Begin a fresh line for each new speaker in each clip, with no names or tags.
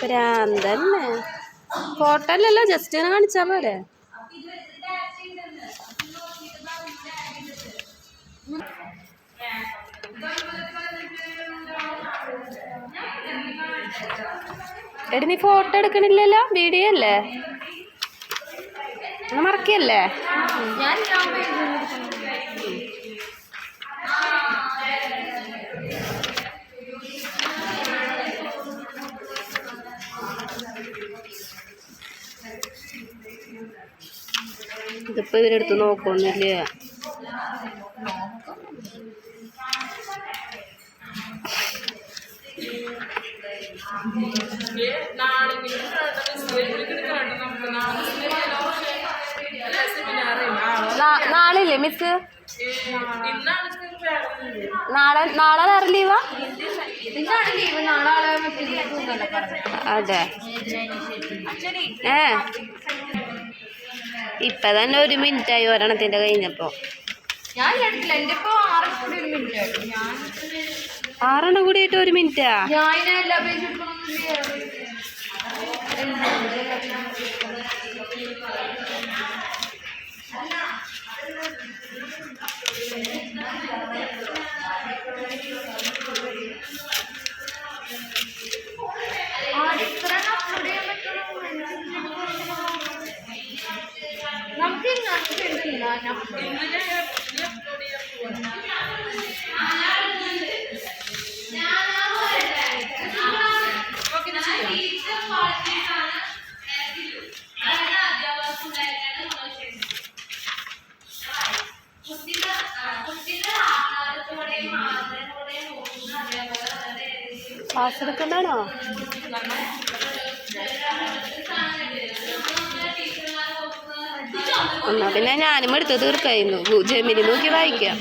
പ്രാന്തന്നെ. Photo അല്ലല്ലോ, just ഇങ്ങനെ കാണിച്ചാ പോരെ. എടി നീ ഫോട്ടോ എടുക്കണില്ലല്ലോ, വീഡിയോ അല്ലേ, മറക്കല്ലേ? ഇതിപ്പോ ഇതിനെടുത്ത് നോക്കൊന്നുമില്ല. നാളെ മിസ്, നാളെ വേറെ ലീവാ? അതെ. ഇപ്പൊ തന്നെ 1 മിനിറ്റായി ഒരെണ്ണത്തിന്റെ കഴിഞ്ഞപ്പോ. 6 കൂടി ആയിട്ട് 1 മിനിറ്റാ? ക്ലാസ് എടുക്കണ്ടാണോ? എന്നാ പിന്നെ ഞാനും എടുത്ത് തീർക്കായിരുന്നു. ജെമിനി നോക്കി വായിക്കാം.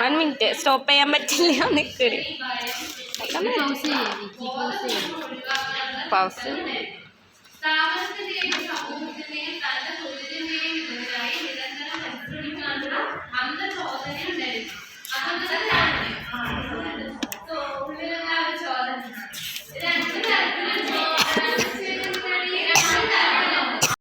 One minute, stop ചെയ്യാൻ പറ്റില്ല. നിൽക്കടി. പൗസ്.